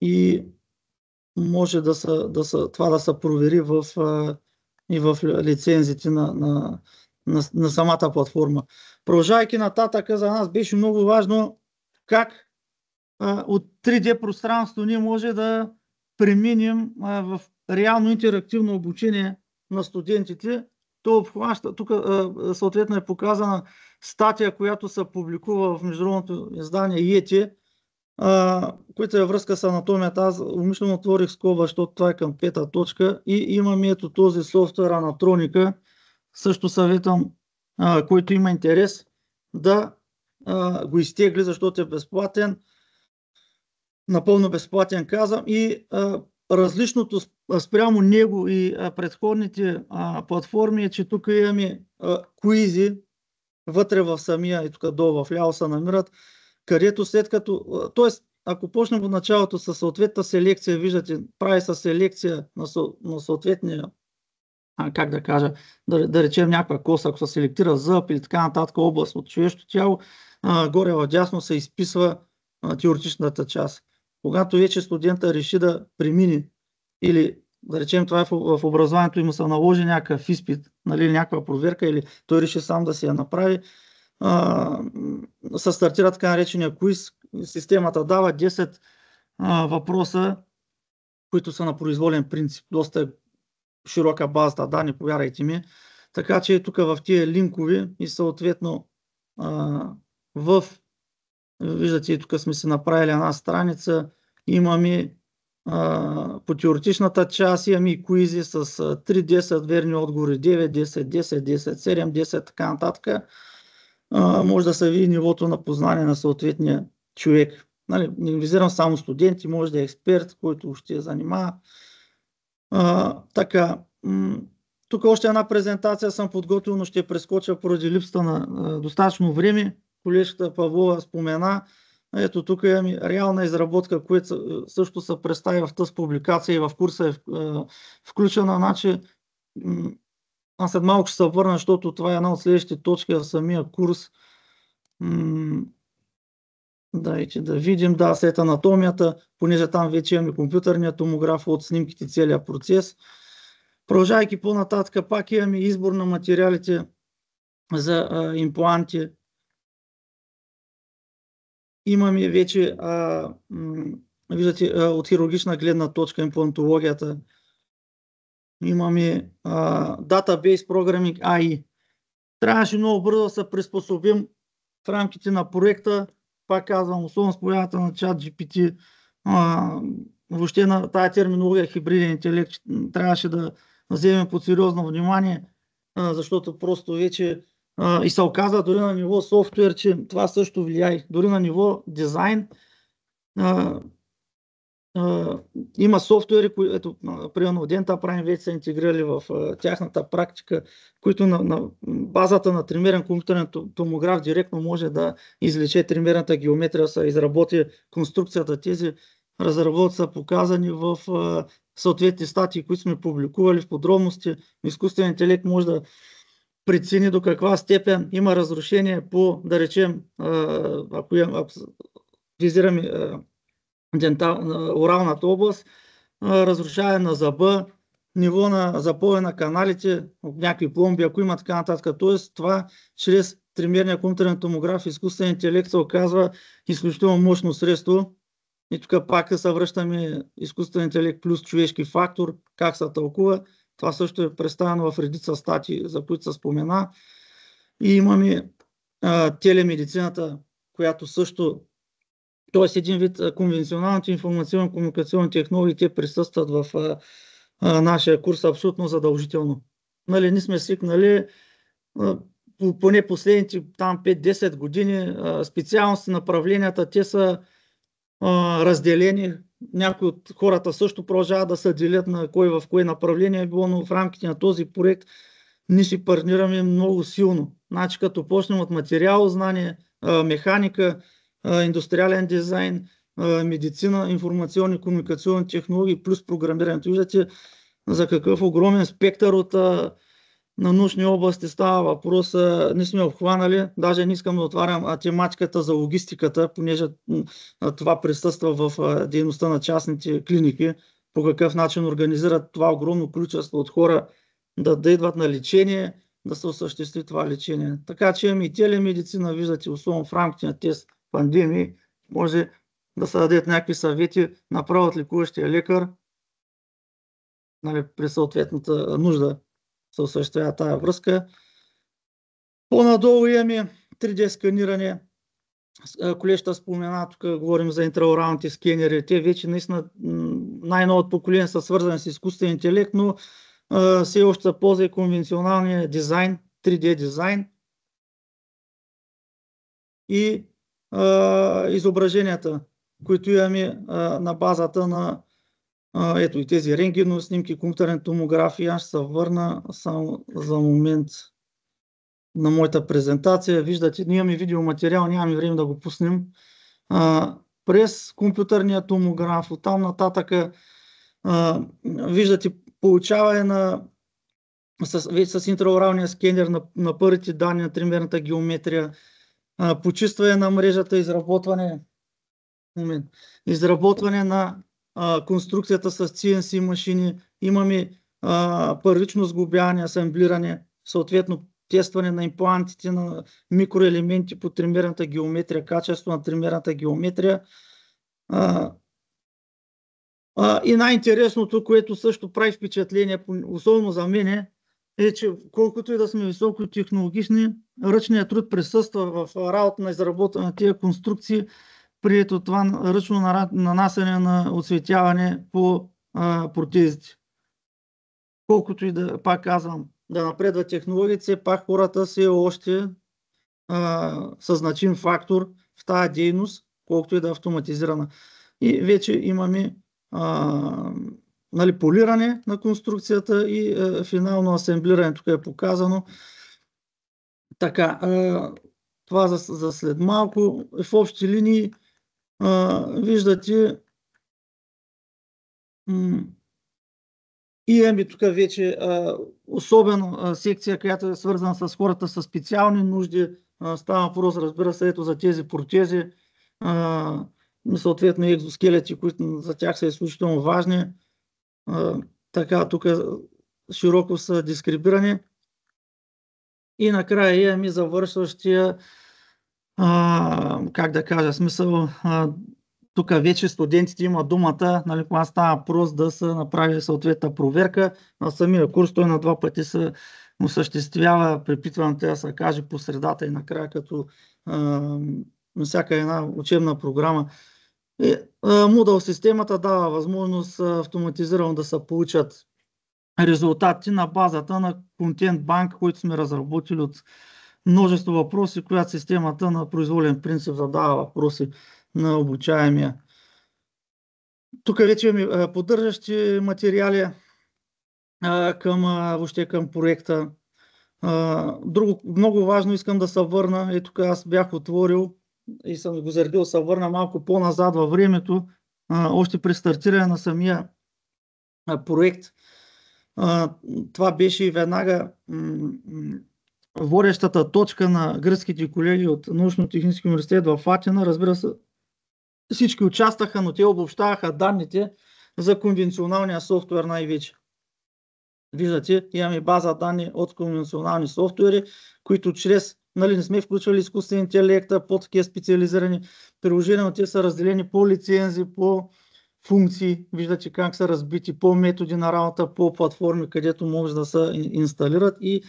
и може това да се провери и в лицензите на самата платформа. Продължавайки нататък, за нас беше много важно как от 3D пространство ние може да преминем в реално интерактивно обучение на студентите. То обхваща, тук съответно е показана статия, която се публикува в международното издание IETI, които е връзка с анатомията. Аз умишлено отворих скоба, защото това е към 5-та точка и имаме ето този софтуер Анатроника. Също съветвам, който има интерес, да го изтегли, защото е безплатен. Напълно безплатен казвам. И различното спрямо него и предходните платформи е, че тук имаме куизи вътре в самия, и тук долу в ляво се намират, където след като, т.е. ако почнем от началото със съответната селекция, виждате, прави се селекция на съответния, как да кажа, да речем някаква коса, ако се селектира зъб или така нататък област от човешкото тяло, горе в дясно се изписва теоретичната част. Когато вече студента реши да премине или да речем това е в образованието и му се наложи някакъв изпит, нали, някаква проверка или той реши сам да си я направи, се стартира така наречения квиз. Системата дава 10 въпроса, които са на произволен принцип. Доста широка база данни, повярвайте ми. Така че тук в тия линкови и съответно виждате, тук сме си направили една страница, имаме по теоретичната част, имаме и куизи с 3-10 верни отговори, 9, 10, 10, 10, 7, 10, така нататък. Може да се види нивото на познание на съответния човек. Нали, не визирам само студенти, може да е експерт, който ще я занимава. Така, Тук още една презентация съм подготвил, но ще прескоча поради липсата на достатъчно време. Колежката Павлова спомена. Ето тук имаме реална изработка, която също се представи в тази публикация и в курса е включена. Значи, аз след малко ще се върна, защото това е една от следващите точки в самия курс. Дайте да видим, да, след анатомията, понеже там вече имаме компютърния томограф от снимките, целият процес. Продължайки по-нататък, пак имаме избор на материалите за импланти. Имаме вече, виждате, от хирургична гледна точка имплантологията. Имаме Database Programming AI. Трябваше много бързо да се приспособим в рамките на проекта. Пак казвам, особено с появата на ChatGPT, въобще на тая терминология хибриден интелект трябваше да вземем под сериозно внимание, защото просто вече и се оказа дори на ниво софтуер, че това също влияе. Дори на ниво дизайн има софтуери, които, примерно в DentaPrime вече са интегрирали в тяхната практика, които на базата на тримерен компютърен томограф директно може да извлече тримерната геометрия, се изработи конструкцията. Тези разработки са показани в съответните статии, които сме публикували в подробности. Изкуственият интелект може да прецени до каква степен има разрушение по, да речем, ако визираме оралната област, разрушаване на зъба, ниво на запълване на каналите, някакви пломби, ако има така нататък. Тоест това чрез тримерния компютърен томограф, изкуствен интелект се оказва изключително мощно средство. И тук пак се връщаме изкуствен интелект плюс човешки фактор, как се тълкува. Това също е представено в редица статии, за които се спомена. И имаме телемедицината, която също, т.е. един вид конвенционалните информационно-комуникационни технологии, те присъстват в нашия курс абсолютно задължително. Нали, ние сме свикнали поне последните там 5-10 години специалности, направленията, те са разделени. Някои от хората също продължават да се делят на кой в кое направление е било, но в рамките на този проект ние си партнираме много силно. Значи като почнем от материалознание, механика, индустриален дизайн, медицина, информационни и комуникационни технологии плюс програмирането. Виждате за какъв огромен спектър от на научни области става въпрос. Не сме обхванали, даже не искам да отварям тематиката за логистиката, понеже това присъства в дейността на частните клиники, по какъв начин организират това огромно количество от хора да идват на лечение, да се осъществи това лечение. Така че имаме и телемедицина, виждате, особено в рамките на тези пандемии, може да се дадат някакви съвети направо от лекуващия лекар, нали, при съответната нужда се осъществява тая връзка. По-надолу имаме 3D сканиране. Колежката спомена, тук говорим за интраоралните скенери. Те вече наистина най-новото поколение са свързани с изкуствен интелект, но все още се ползва и конвенционалния дизайн, 3D дизайн и изображенията, които имаме на базата на ето и тези рентгенови снимки, компютърни томографии. Аз ще се върна само за момент на моята презентация. Виждате, ние имаме видеоматериал, нямаме време да го пуснем. През компютърния томограф, оттам нататък виждате получаване с интраоралния скенер на първите данни на тримерната геометрия, почистване на мрежата, изработване на конструкцията с CNC машини, имаме първично сглобяване, асамблиране, съответно тестване на имплантите на микроелементи по тримерната геометрия, качество на тримерната геометрия. И най-интересното, което също прави впечатление, особено за мен, е, че колкото и да сме високотехнологични, ръчният труд присъства в работа на изработване на тези конструкции, при това ръчно нанасяне на осветяване по протезите. Колкото и да, пак казвам, да напредва технологията, все пак хората все още са значим фактор в тази дейност, колкото и да е автоматизирана. И вече имаме нали, полиране на конструкцията и финално асемблиране. Тук е показано. Така, това за след малко. В общи линии виждате и имаме тук вече особено секция, която е свързана с хората с специални нужди. Става въпрос, разбира се, ето за тези протези, съответно екзоскелети, които за тях са изключително важни. Така, тук широко са дискрибирани. И накрая имаме завършващия, как да кажа, смисъл, тук вече студентите имат думата, нали, когато става въпрос да се направи съответна проверка. На самия курс той на 2 пъти се осъществява препитването, да се каже, по средата и накрая, като на всяка една учебна програма. Moodle системата дава възможност автоматизирано да се получат резултати на базата на контент банк, който сме разработили от множество въпроси, която системата на произволен принцип задава въпроси на обучаемия. Тук вече имаме поддържащи материали въобще към проекта. Друго много важно искам да се върна, и тук аз бях отворил и съм го заредил, се върна малко по-назад във времето, още при стартиране на самия проект. Това беше веднага водещата точка на гръцките колеги от Научно-технически университет в Атина. Разбира се, всички участваха, но те обобщаваха данните за конвенционалния софтуер най-вече. Виждате, имаме база данни от конвенционални софтуери, които чрез, нали, не сме включвали изкуствен интелект, по такива специализирани приложения, но те са разделени по лицензи, по функции. Виждате как са разбити по методи на работа, по платформи, където може да се инсталират, и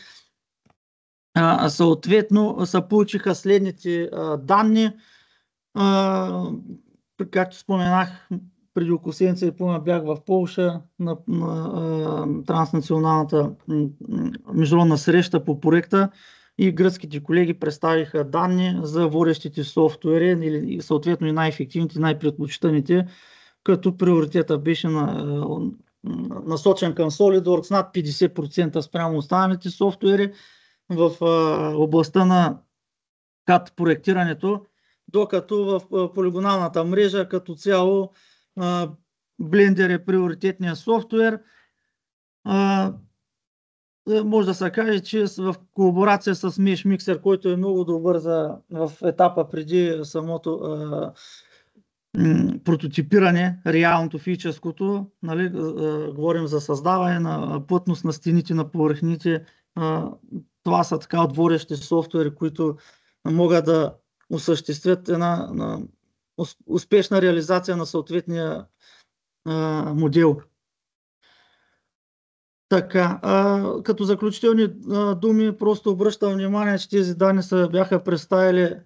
съответно се получиха следните данни. Както споменах, преди около седмица и половина бях в Полша на транснационалната международна среща по проекта и гръцките колеги представиха данни за водещите софтуери или съответно и най-ефективните, най-предпочитаните, като приоритета беше насочен към SolidWorks над 50% спрямо останалите софтуери в областта на CAD проектирането, докато в полигоналната мрежа като цяло Blender е приоритетният софтуер. Може да се каже, че в колаборация с Mesh Mixer, който е много добър в етапа преди самото прототипиране, реалното физическото, нали, говорим за създаване на плътност на стените, на повърхните. Това са така отворящи софтуери, които могат да осъществят една успешна реализация на съответния модел. Така, като заключителни думи, просто обръщам внимание, че тези данни бяха представили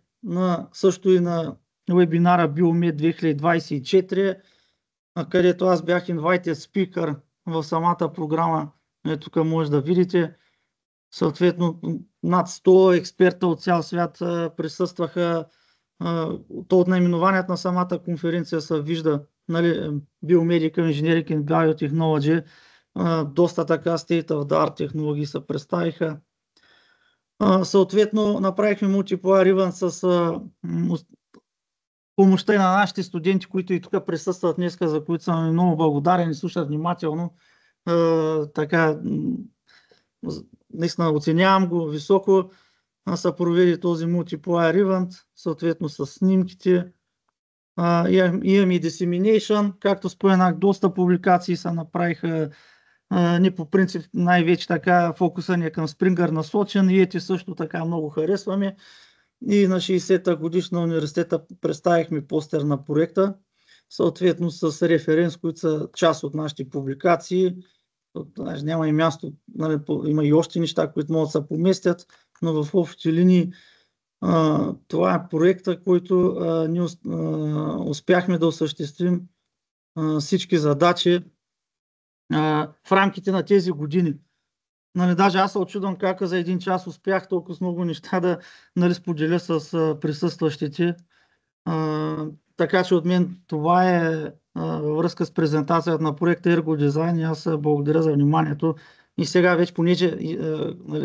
също и на вебинара Biomed 2024, където аз бях invited speaker в самата програма. Тук може да видите. Съответно, над 100 експерта от цял свят присъстваха. То от наименованието на самата конференция се вижда, нали, Biomedical Engineering and Biotechnology. Доста така state of the art технологии се представиха. Съответно, направихме Multiplier Event с помощта и на нашите студенти, които и тук присъстват днес, за които съм много благодарен и слушат внимателно. Така, наистина оценявам го високо. Се проведе този Multiplier Event, съответно с снимките. Имаме и Dissemination, както споменах, доста публикации се направиха. Не по принцип най-вече така фокуса ни е към Springer насочен, и ети също така много харесваме. И на 60-та годишна университета представихме постер на проекта, съответно с референс, които са част от нашите публикации. Няма и място, нали, има и още неща, които могат да се поместят, но в общи линии това е проекта, който ние успяхме да осъществим всички задачи в рамките на тези години. Нали, даже аз се очудвам как за един час успях толкова много неща да, нали, споделя с присъстващите. Така че от мен това е във връзка с презентацията на проекта Ергодизайн. Аз благодаря за вниманието. И сега вече, понеже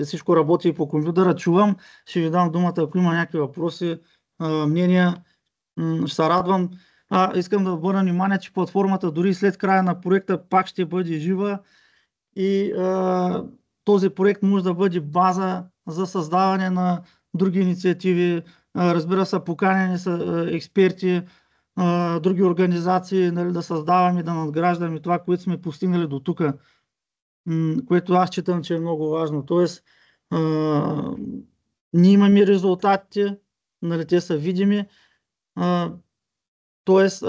всичко работи и по компютъра, чувам, ще ви дам думата, ако има някакви въпроси, мнения, ще се радвам. Искам да обърна внимание, че платформата дори след края на проекта пак ще бъде жива и този проект може да бъде база за създаване на други инициативи. Разбира се, поканени са експерти, други организации, нали, да създаваме, да надграждаме това, което сме постигнали до тук, което аз считам, че е много важно. Тоест, ние имаме резултатите, нали, те са видими, тоест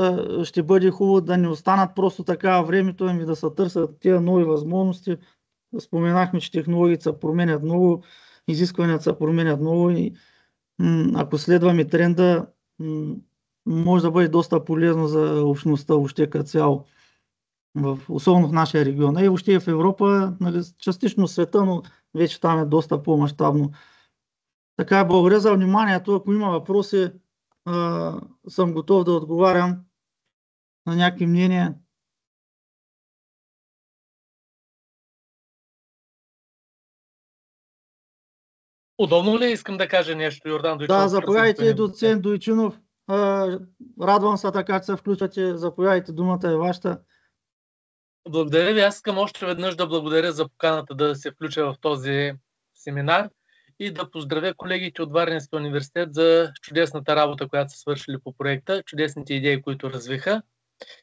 ще бъде хубаво да не останат просто така времето, ами да се търсят тези нови възможности. Споменахме, че технологиите се променят много, изискванията се променят много и ако следваме тренда, може да бъде доста полезно за общността въобще като цяло, особено в нашия регион. И въобще в Европа, нали, частично в света, но вече там е доста по-мащабно. Така, благодаря за вниманието. Ако има въпроси, съм готов да отговарям на някакви мнения. Удобно ли искам да кажа нещо, Йордан Дойчинов? Да, заповядайте, доцент Дойчинов. Радвам се така, че се включвате. Заповядайте, думата е вашата. Благодаря ви. Аз искам още веднъж да благодаря за поканата да се включа в този семинар и да поздравя колегите от Варненския университет за чудесната работа, която са свършили по проекта, чудесните идеи, които развиха,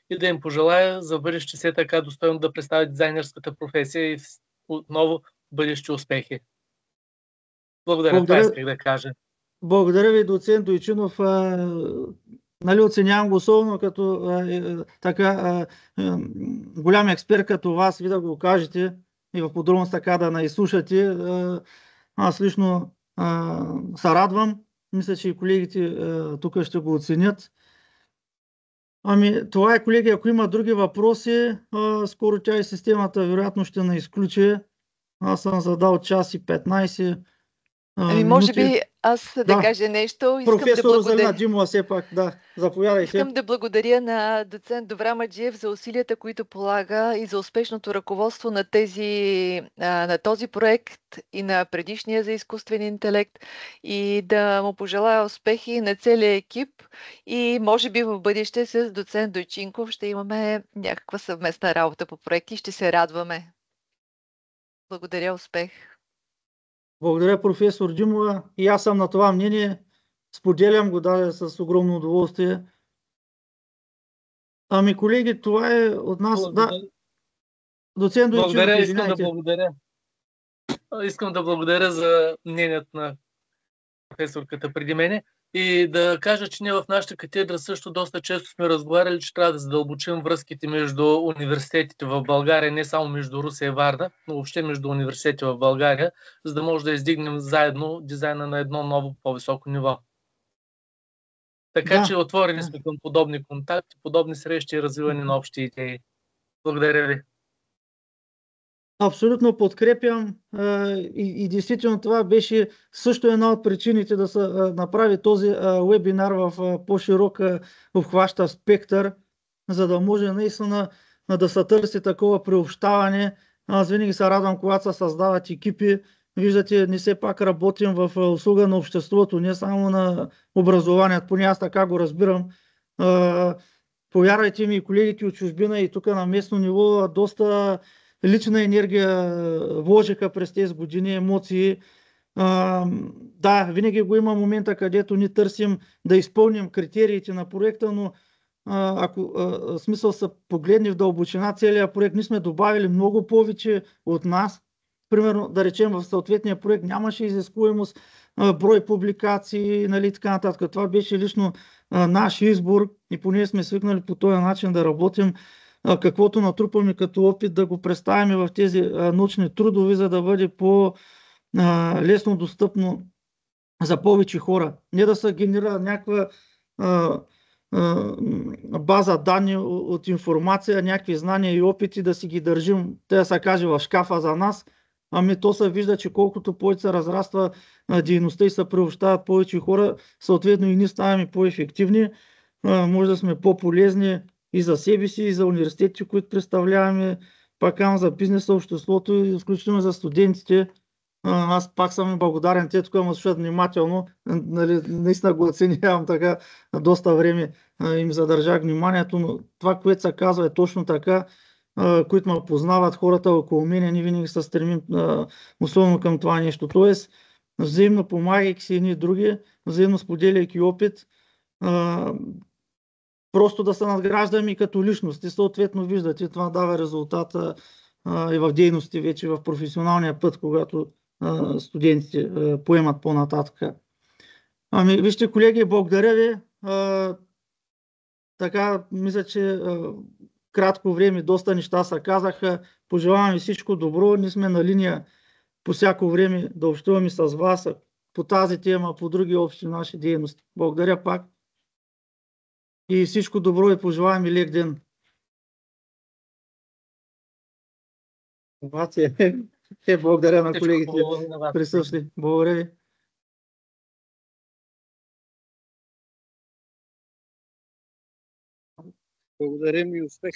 и да им пожелая за бъдеще все така достойно да представят дизайнерската професия и отново бъдещи успехи. Благодаря, това исках да кажа. Благодаря ви, доцент Дойчинов. Нали, оценявам го особено като голям експерт като вас, ви да го кажете и в подробност така да наизслушате. Аз лично се радвам. Мисля, че и колегите тук ще го оценят. Ами, това е, колеги. Ако има други въпроси, скоро тя и системата вероятно ще наизключи. Аз съм задал 1:15. Ами, може би аз да кажа нещо. Професор Розалина Димова, все пак, да, заповядайте. Искам да благодаря на доцент Добрамаджиев за усилията, които полага и за успешното ръководство на този проект и на предишния за изкуствен интелект, и да му пожелая успехи на целия екип, и може би в бъдеще с доцент Дойчинков ще имаме някаква съвместна работа по проекти и ще се радваме. Благодаря, успех! Благодаря, професор Димова. И аз съм на това мнение. Споделям го даже с огромно удоволствие. Ами, колеги, това е от нас. Благодаря. Да. Доцент Дойчинов, благодаря, искам да благодаря за мнението на професорката преди мене и да кажа, че ние в нашата катедра също доста често сме разговаряли, че трябва да задълбочим връзките между университетите в България, не само между Русе и Варна, но въобще между университети в България, за да може да издигнем заедно дизайна на едно ново по-високо ниво. Така че отворени сме към подобни контакти, подобни срещи и развиване на общи идеи. Благодаря ви. Абсолютно подкрепям и действително това беше също една от причините да се направи този вебинар в по-широк обхващащ спектър, за да може наистина да се търси такова приобщаване. Аз винаги се радвам, когато се създават екипи. Виждате, ние все пак работим в услуга на обществото, не само на образованието. Поне аз така го разбирам. Повярвайте ми, колегите от чужбина и тук на местно ниво доста лична енергия вложиха през тези години, емоции. Да, винаги го има момента, където ни търсим да изпълним критериите на проекта, но ако смисъл се погледне в дълбочина целият проект, ние сме добавили много повече от нас. Примерно, да речем, в съответния проект нямаше изискуемост, брой публикации, нали, така нататък. Това беше лично наш избор и поне сме свикнали по този начин да работим. Каквото натрупаме като опит да го представим в тези научни трудови, за да бъде по-лесно достъпно за повече хора. Не да се генерира някаква база данни от информация, някакви знания и опити да си ги държим, да се каже, в шкафа за нас. Ами то се вижда, че колкото повече се разраства дейността и се приобщават повече хора, съответно и ние ставаме по-ефективни, може да сме по-полезни и за себе си, и за университетите, които представляваме, пак казвам за бизнеса, обществото и включително за студентите. Аз пак съм благодарен, те тук ме слушат внимателно, нали, наистина го оценявам така, доста време им задържах вниманието, но това, което се казва е точно така, които ме познават хората около мене, ние винаги се стремим особено към това нещо. Тоест, взаимно помагайки си едни и други, взаимно споделяйки опит, просто да се надграждаме и като личност. И съответно виждате, това дава резултата и в дейности вече в професионалния път, когато студентите поемат по-нататък. Ами, вижте, колеги, благодаря ви. Така, мисля, че кратко време доста неща се казаха. Пожелавам ви всичко добро. Ние сме на линия по всяко време да общуваме с вас по тази тема, по други общи наши дейности. Благодаря пак. И всичко добро и пожелавам и лек ден. Благодаря на колегите присъщи. Благодаря ви. Благодарим и успех.